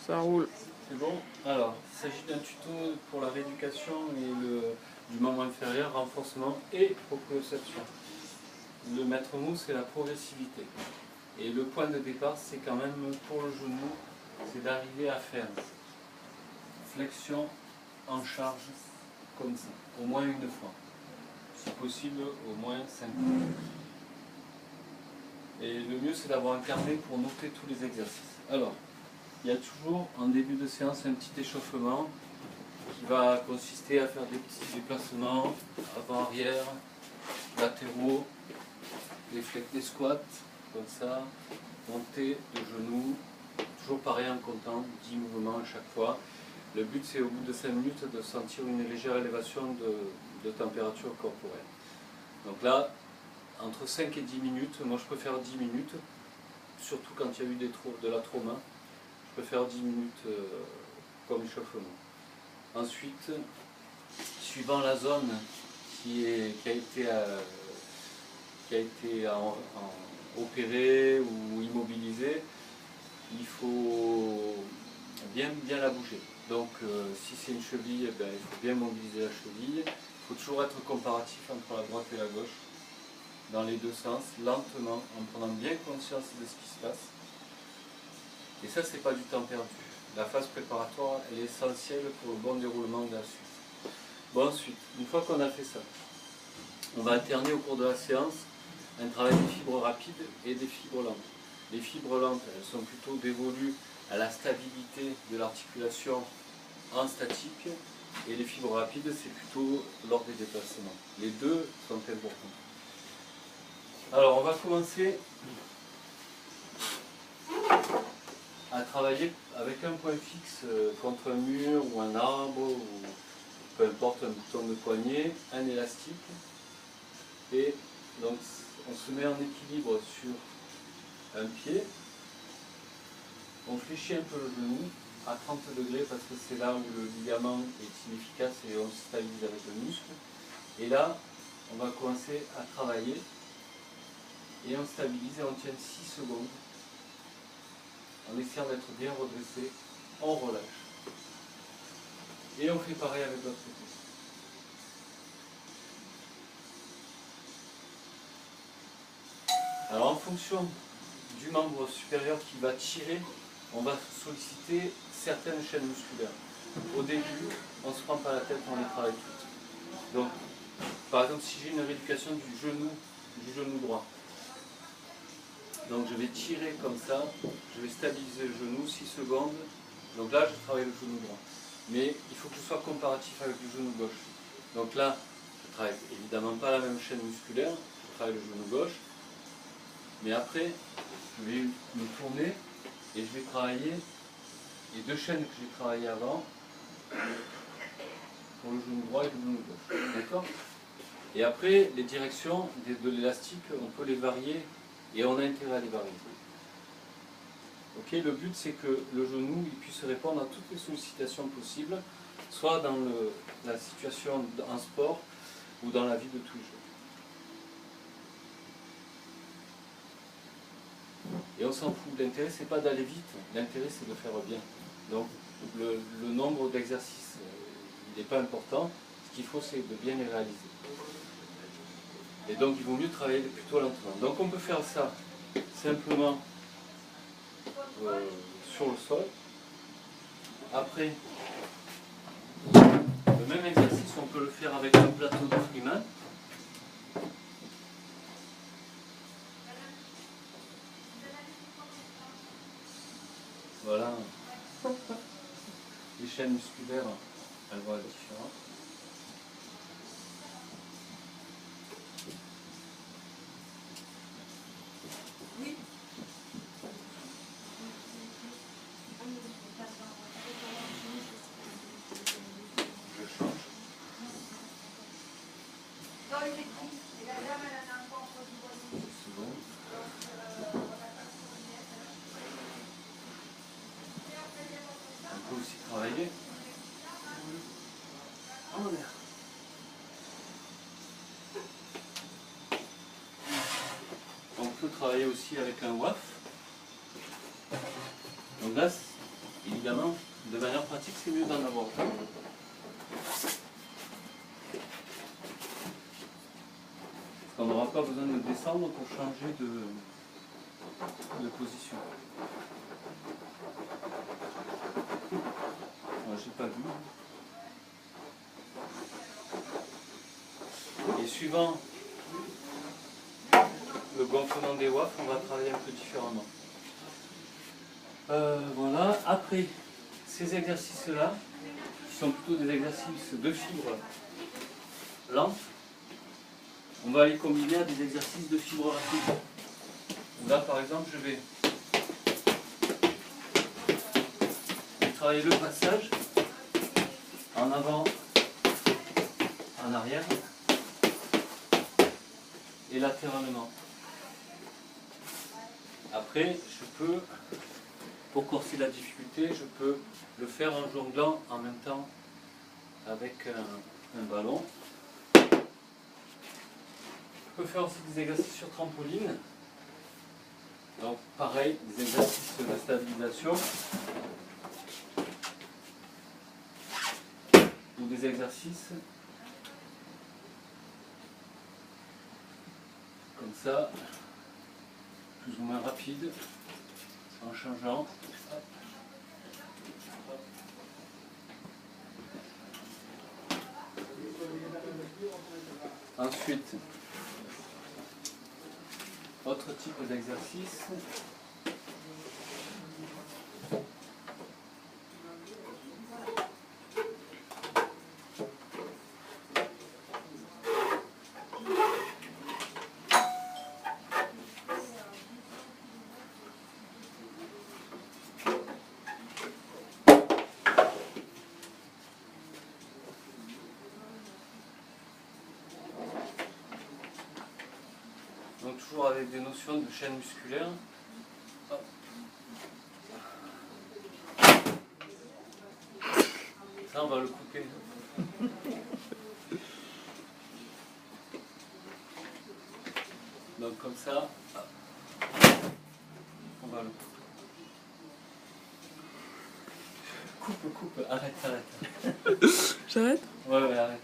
Ça roule. C'est bon. Alors, il s'agit d'un tuto pour la rééducation du membre inférieur, renforcement et proprioception. Le maître mot, c'est la progressivité. Et le point de départ, c'est quand même pour le genou, c'est d'arriver à faire flexion en charge comme ça, au moins une fois. Si possible, au moins 5 fois. Et le mieux, c'est d'avoir un carnet pour noter tous les exercices. Alors, il y a toujours en début de séance un petit échauffement qui va consister à faire des petits déplacements avant-arrière, latéraux, des squats, comme ça, montée de genoux, toujours pareil en comptant 10 mouvements à chaque fois. Le but, c'est au bout de 5 minutes de sentir une légère élévation de température corporelle. Donc là, entre 5 et 10 minutes, moi je préfère 10 minutes, surtout quand il y a eu de la trauma, je préfère 10 minutes comme échauffement. Ensuite, suivant la zone qui a été opérée ou immobilisée, il faut bien la bouger. Donc si c'est une cheville, il faut bien mobiliser la cheville. Il faut toujours être comparatif entre la droite et la gauche, dans les deux sens, lentement, en prenant bien conscience de ce qui se passe. Et ça, c'est pas du temps perdu. La phase préparatoire, elle est essentielle pour le bon déroulement de la suite. Bon, ensuite, une fois qu'on a fait ça, on va alterner au cours de la séance un travail des fibres rapides et des fibres lentes. Les fibres lentes, elles sont plutôt dévolues à la stabilité de l'articulation en statique, et les fibres rapides, c'est plutôt lors des déplacements. Les deux sont importants. Alors, on va commencer à travailler avec un point fixe contre un mur ou un arbre, ou peu importe, un bouton de poignet, un élastique. Et donc, on se met en équilibre sur un pied. On fléchit un peu le genou à 30 degrés parce que c'est là où le ligament est inefficace et on se stabilise avec le muscle. Et là, on va commencer à travailler et on stabilise et on tient 6 secondes. En essayant d'être bien redressé, on relâche. Et on fait pareil avec l'autre côté. Alors en fonction du membre supérieur qui va tirer, on va solliciter certaines chaînes musculaires. Au début, on ne se prend pas la tête, on les travaille toutes. Donc, par exemple, si j'ai une rééducation du genou droit, donc je vais tirer comme ça, je vais stabiliser le genou 6 secondes, donc là je travaille le genou droit. Mais il faut que je sois comparatif avec le genou gauche. Donc là, je ne travaille évidemment pas la même chaîne musculaire, je travaille le genou gauche, mais après, je vais me tourner et je vais travailler les deux chaînes que j'ai travaillées avant pour le genou droit et le genou gauche. D'accord ? Et après, les directions de l'élastique, on peut les varier et on a intérêt à les varier. Okay, le but, c'est que le genou il puisse répondre à toutes les sollicitations possibles, soit dans la situation en sport ou dans la vie de tous les jours. Et on s'en fout. L'intérêt, c'est pas d'aller vite, l'intérêt, c'est de faire bien. Donc, le nombre d'exercices, il n'est pas important. Ce qu'il faut, c'est de bien les réaliser. Et donc, il vaut mieux travailler plutôt lentement. Donc, on peut faire ça simplement sur le sol. Après, le même exercice, on peut le faire avec un plateau de Freeman. Voilà. Les chaînes musculaires, elles vont être différentes. Oui. Je change. C'est bon. On peut aussi travailler. En l'air. On peut travailler aussi avec un WAF. Donc là, évidemment, de manière pratique, c'est mieux d'en avoir. Parce qu'on n'aura pas besoin de descendre pour changer de position. J'ai pas vu. Et suivant le gonflement des wafs, on va travailler un peu différemment. Voilà. Après ces exercices-là, qui sont plutôt des exercices de fibres lentes, on va les combiner à des exercices de fibres rapides. Là, par exemple, je vais travailler le passage en avant, en arrière et latéralement. Après, je peux, pour corser la difficulté, je peux le faire en jonglant en même temps avec un ballon. Je peux faire aussi des exercices sur trampoline. Donc pareil, des exercices de stabilisation. Ou des exercices comme ça, plus ou moins rapides, en changeant. Ensuite, autre type d'exercice. Donc toujours avec des notions de chaîne musculaire. Hop. Ça on va le couper. Donc comme ça, on va le couper. Coupe, arrête. J'arrête? Ouais, arrête.